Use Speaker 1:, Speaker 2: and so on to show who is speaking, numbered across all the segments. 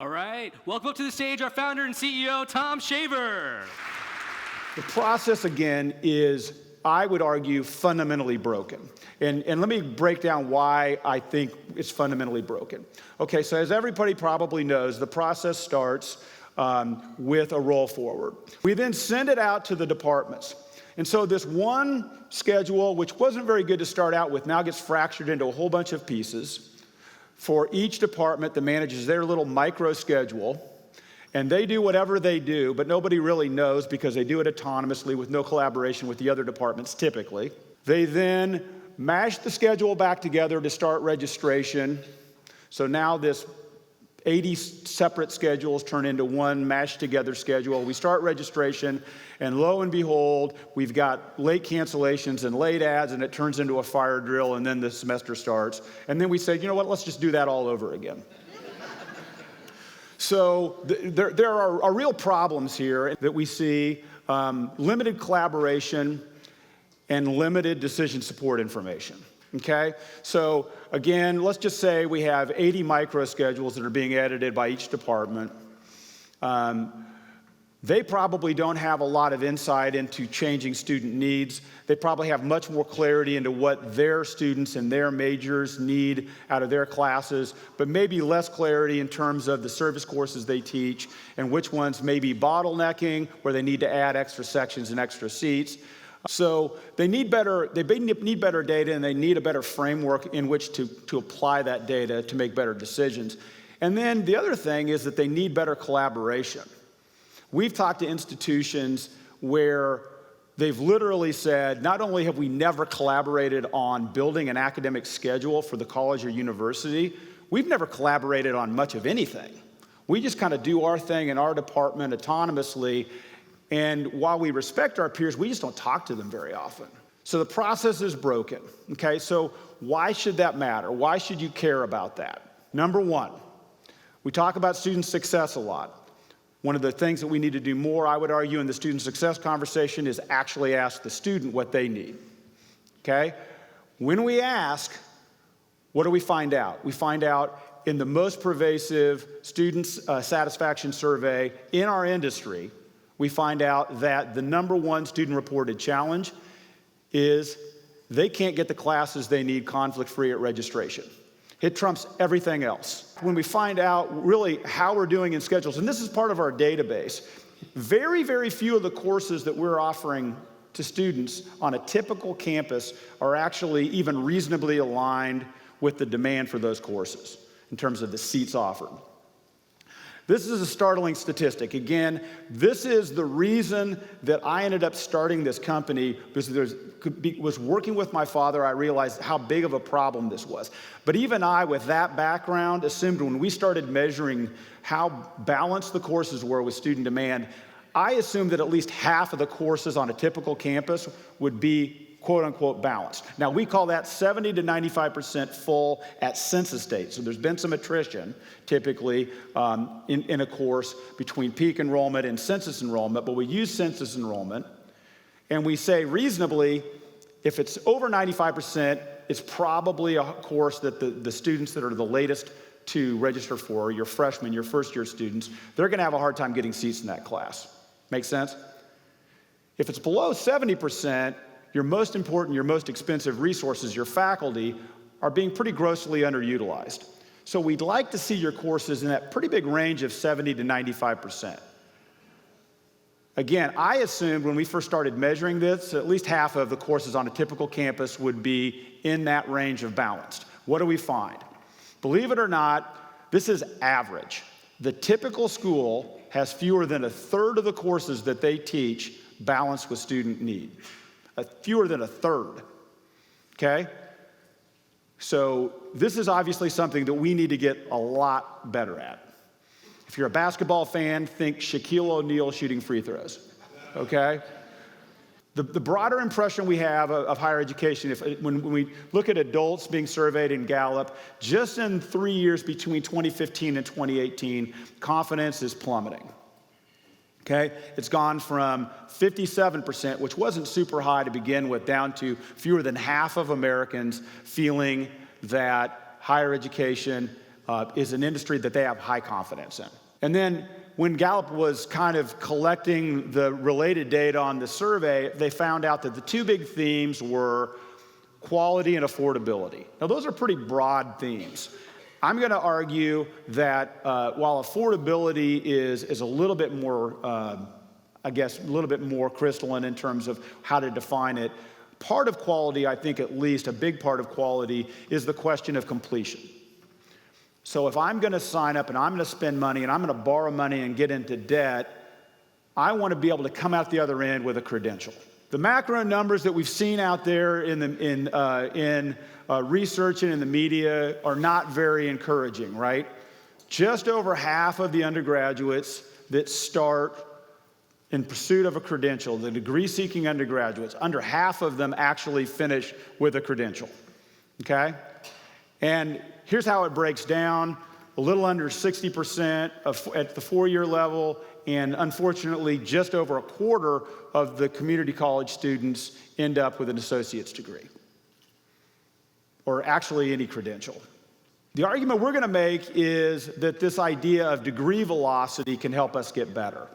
Speaker 1: All right, welcome up to the stage our founder and CEO, Tom Shaver.
Speaker 2: The process, again, is, I would argue, fundamentally broken. And let me break down why I think it's fundamentally broken. Okay, so as everybody probably knows, the process starts with a roll forward. We then send it out to the departments. And so this one schedule, which wasn't very good to start out with, now gets fractured into a whole bunch of pieces for each department that manages their little micro schedule. And they do whatever they do, but nobody really knows because they do it autonomously with no collaboration with the other departments typically. They then mash the schedule back together to start registration. So now this 80 separate schedules turn into one mashed together schedule. We start registration, and lo and behold, we've got late cancellations and late ads, and it turns into a fire drill, and then the semester starts. And then we say, you know what, let's just do that all over again. So there are real problems here that we see, limited collaboration and limited decision support information, okay? So again, let's just say we have 80 micro schedules that are being edited by each department. They probably don't have a lot of insight into changing student needs. They probably have much more clarity into what their students and their majors need out of their classes, but maybe less clarity in terms of the service courses they teach and which ones may be bottlenecking, where they need to add extra sections and extra seats. So they need better data, and they need a better framework in which to apply that data to make better decisions. And then the other thing is that they need better collaboration. We've talked to institutions where they've literally said, not only have we never collaborated on building an academic schedule for the college or university, we've never collaborated on much of anything. We just kind of do our thing in our department autonomously, and while we respect our peers, we just don't talk to them very often. So the process is broken, okay? So why should that matter? Why should you care about that? Number one, we talk about student success a lot. One of the things that we need to do more, I would argue, in the student success conversation is actually ask the student what they need, okay? When we ask, what do we find out? We find out in the most pervasive student satisfaction survey in our industry, we find out that the number one student-reported challenge is they can't get the classes they need conflict-free at registration. It trumps everything else. When we find out really how we're doing in schedules, and this is part of our database, very, very few of the courses that we're offering to students on a typical campus are actually even reasonably aligned with the demand for those courses in terms of the seats offered. This is a startling statistic. Again, this is the reason that I ended up starting this company, because was working with my father, I realized how big of a problem this was. But even I, with that background, assumed when we started measuring how balanced the courses were with student demand, I assumed that at least half of the courses on a typical campus would be quote-unquote balanced. Now, we call that 70 to 95% full at census date. So there's been some attrition, typically, in a course between peak enrollment and census enrollment, but we use census enrollment, and we say reasonably, if it's over 95%, it's probably a course that the students that are the latest to register for, your freshmen, your first-year students, they're going to have a hard time getting seats in that class. Make sense? If it's below 70%, your most important, your most expensive resources, your faculty, are being pretty grossly underutilized. So we'd like to see your courses in that pretty big range of 70 to 95%. Again, I assumed when we first started measuring this, at least half of the courses on a typical campus would be in that range of balanced. What do we find? Believe it or not, this is average. The typical school has fewer than a third of the courses that they teach balanced with student need. Fewer than a third, okay? So this is obviously something that we need to get a lot better at. If you're a basketball fan, think Shaquille O'Neal shooting free throws, okay? The broader impression we have of higher education, when we look at adults being surveyed in Gallup, just in 3 years between 2015 and 2018, confidence is plummeting. Okay? It's gone from 57%, which wasn't super high to begin with, down to fewer than half of Americans feeling that higher education is an industry that they have high confidence in. And then when Gallup was kind of collecting the related data on the survey, they found out that the two big themes were quality and affordability. Now, those are pretty broad themes. I'm going to argue that while affordability is a little bit more, a little bit more crystalline in terms of how to define it, part of quality, I think at least a big part of quality, is the question of completion. So if I'm going to sign up and I'm going to spend money and I'm going to borrow money and get into debt, I want to be able to come out the other end with a credential. The macro numbers that we've seen out there in research and in the media are not very encouraging, right? Just over half of the undergraduates that start in pursuit of a credential, the degree-seeking undergraduates, under half of them actually finish with a credential, okay? And here's how it breaks down. A little under 60% at the four-year level, and unfortunately, just over a quarter of the community college students end up with an associate's degree, or actually any credential. The argument we're going to make is that this idea of degree velocity can help us get better,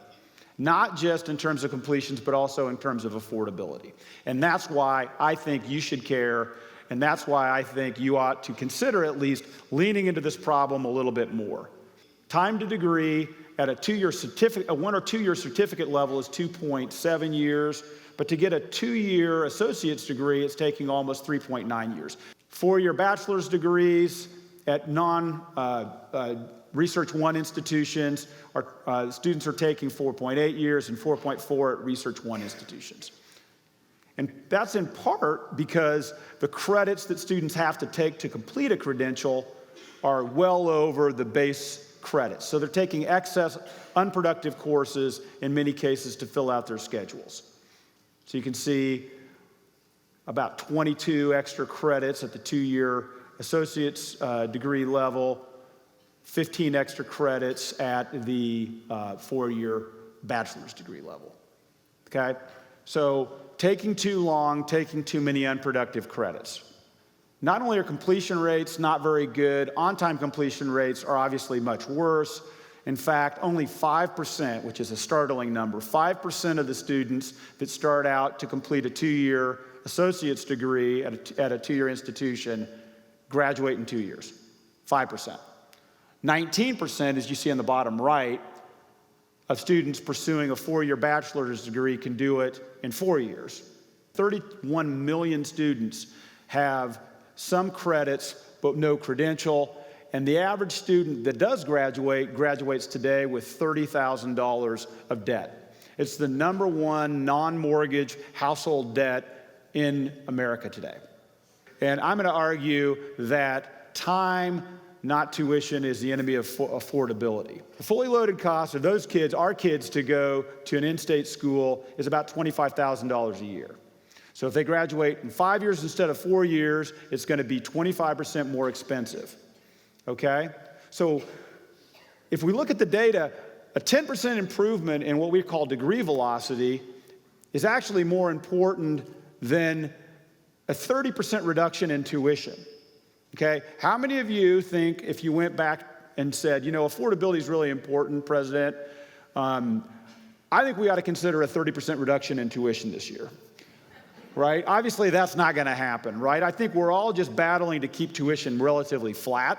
Speaker 2: not just in terms of completions, but also in terms of affordability. And that's why I think you should care. And that's why I think you ought to consider at least leaning into this problem a little bit more. Time to degree at a 2-year certificate, a 1 or 2 year certificate level is 2.7 years, but to get a 2-year associate's degree, it's taking almost 3.9 years. 4-year bachelor's degrees at Research 1 institutions, students are taking 4.8 years and 4.4 at Research 1 institutions. And that's in part because the credits that students have to take to complete a credential are well over the base credits. So they're taking excess, unproductive courses in many cases to fill out their schedules. So you can see about 22 extra credits at the 2-year associate's degree level, 15 extra credits at the 4-year bachelor's degree level, okay? So taking too long, taking too many unproductive credits. Not only are completion rates not very good, on-time completion rates are obviously much worse. In fact, only 5%, which is a startling number, 5% of the students that start out to complete a 2-year associate's degree at a 2-year institution graduate in 2 years. 5%. 19%, as you see on the bottom right, of students pursuing a 4-year bachelor's degree can do it in 4 years. 31 million students have some credits but no credential, and the average student that does graduate graduates today with $30,000 of debt. It's the #1 non-mortgage household debt in America today. And I'm going to argue that time, not tuition, is the enemy of affordability. The fully loaded cost of those kids, our kids, to go to an in-state school is about $25,000 a year. So if they graduate in 5 years instead of 4 years, it's going to be 25% more expensive, okay? So if we look at the data, a 10% improvement in what we call degree velocity is actually more important than a 30% reduction in tuition. Okay, how many of you think if you went back and said, you know, affordability is really important, President, I think we ought to consider a 30% reduction in tuition this year, right? Obviously, that's not going to happen, right? I think we're all just battling to keep tuition relatively flat.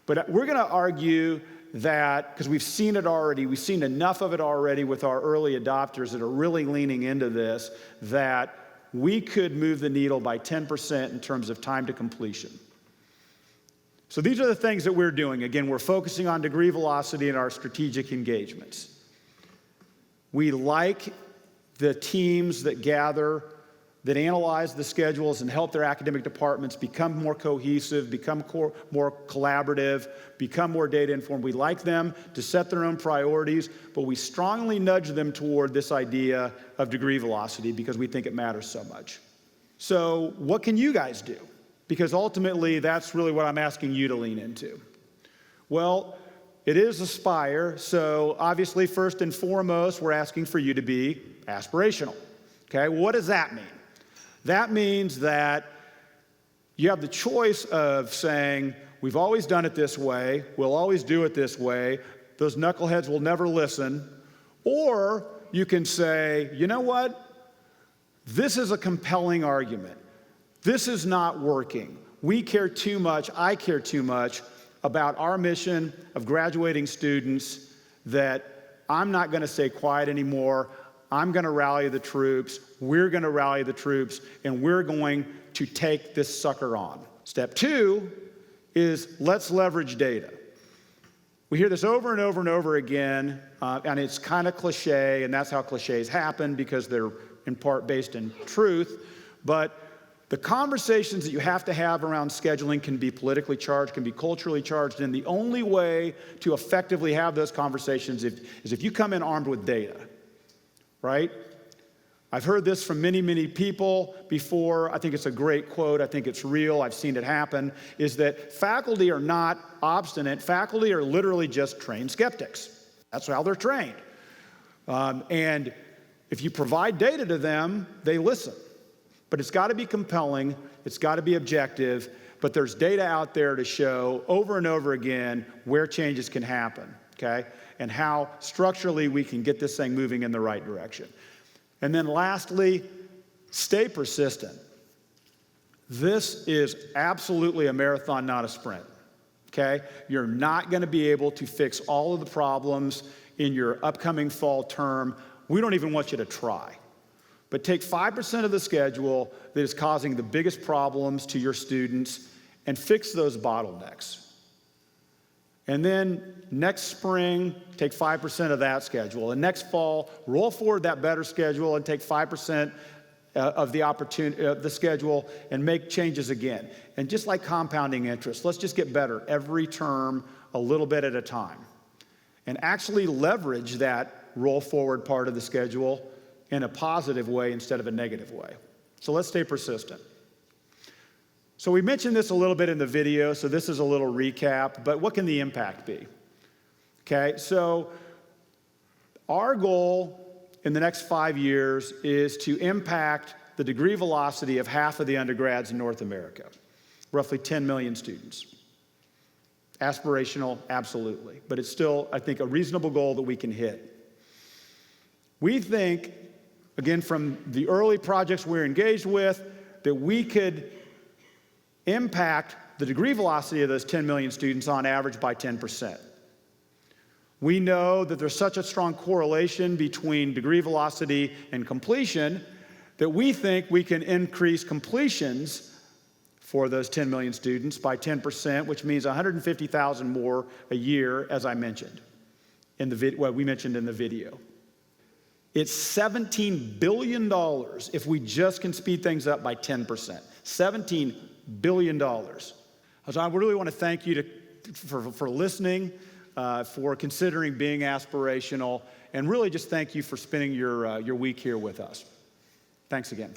Speaker 2: But we're going to argue that, because we've seen it already, we've seen enough of it already with our early adopters that are really leaning into this, that we could move the needle by 10% in terms of time to completion. So these are the things that we're doing. Again, we're focusing on degree velocity in our strategic engagements. We like the teams that gather, that analyze the schedules and help their academic departments become more cohesive, become more collaborative, become more data informed. We like them to set their own priorities, but we strongly nudge them toward this idea of degree velocity because we think it matters so much. So what can you guys do? Because ultimately, that's really what I'm asking you to lean into. Well, it is Aspire, so obviously, first and foremost, we're asking for you to be aspirational. Okay, what does that mean? That means that you have the choice of saying, we've always done it this way, we'll always do it this way, those knuckleheads will never listen. Or you can say, you know what? This is a compelling argument. This is not working. We care too much, I care too much about our mission of graduating students that I'm not going to stay quiet anymore. I'm going to rally the troops. We're going to rally the troops, and we're going to take this sucker on. Step two is let's leverage data. We hear this over and over and over again, and it's kind of cliche, and that's how cliches happen because they're in part based in truth. But the conversations that you have to have around scheduling can be politically charged, can be culturally charged, and the only way to effectively have those conversations is if you come in armed with data, right? I've heard this from many, many people before. I think it's a great quote. I think it's real. I've seen it happen, is that faculty are not obstinate. Faculty are literally just trained skeptics. That's how they're trained. And if you provide data to them, they listen. But it's got to be compelling, it's got to be objective, but there's data out there to show over and over again where changes can happen, okay? And how structurally we can get this thing moving in the right direction. And then lastly, stay persistent. This is absolutely a marathon, not a sprint, okay? You're not going to be able to fix all of the problems in your upcoming fall term. We don't even want you to try. But take 5% of the schedule that is causing the biggest problems to your students and fix those bottlenecks. And then next spring, take 5% of that schedule. And next fall, roll forward that better schedule and take 5% of the schedule and make changes again. And just like compounding interest, let's just get better every term a little bit at a time. And actually leverage that roll forward part of the schedule in a positive way instead of a negative way. So let's stay persistent. So we mentioned this a little bit in the video, so this is a little recap, but what can the impact be? Okay, so our goal in the next 5 years is to impact the degree velocity of half of the undergrads in North America, roughly 10 million students. Aspirational, absolutely, but it's still, I think, a reasonable goal that we can hit. We think, again, from the early projects we're engaged with, that we could impact the degree velocity of those 10 million students on average by 10%. We know that there's such a strong correlation between degree velocity and completion that we think we can increase completions for those 10 million students by 10%, which means 150,000 more a year, as I mentioned, what we mentioned in the video. It's $17 billion if we just can speed things up by 10%. $17 billion. So I really want to thank you for listening, for considering being aspirational, and really just thank you for spending your week here with us. Thanks again.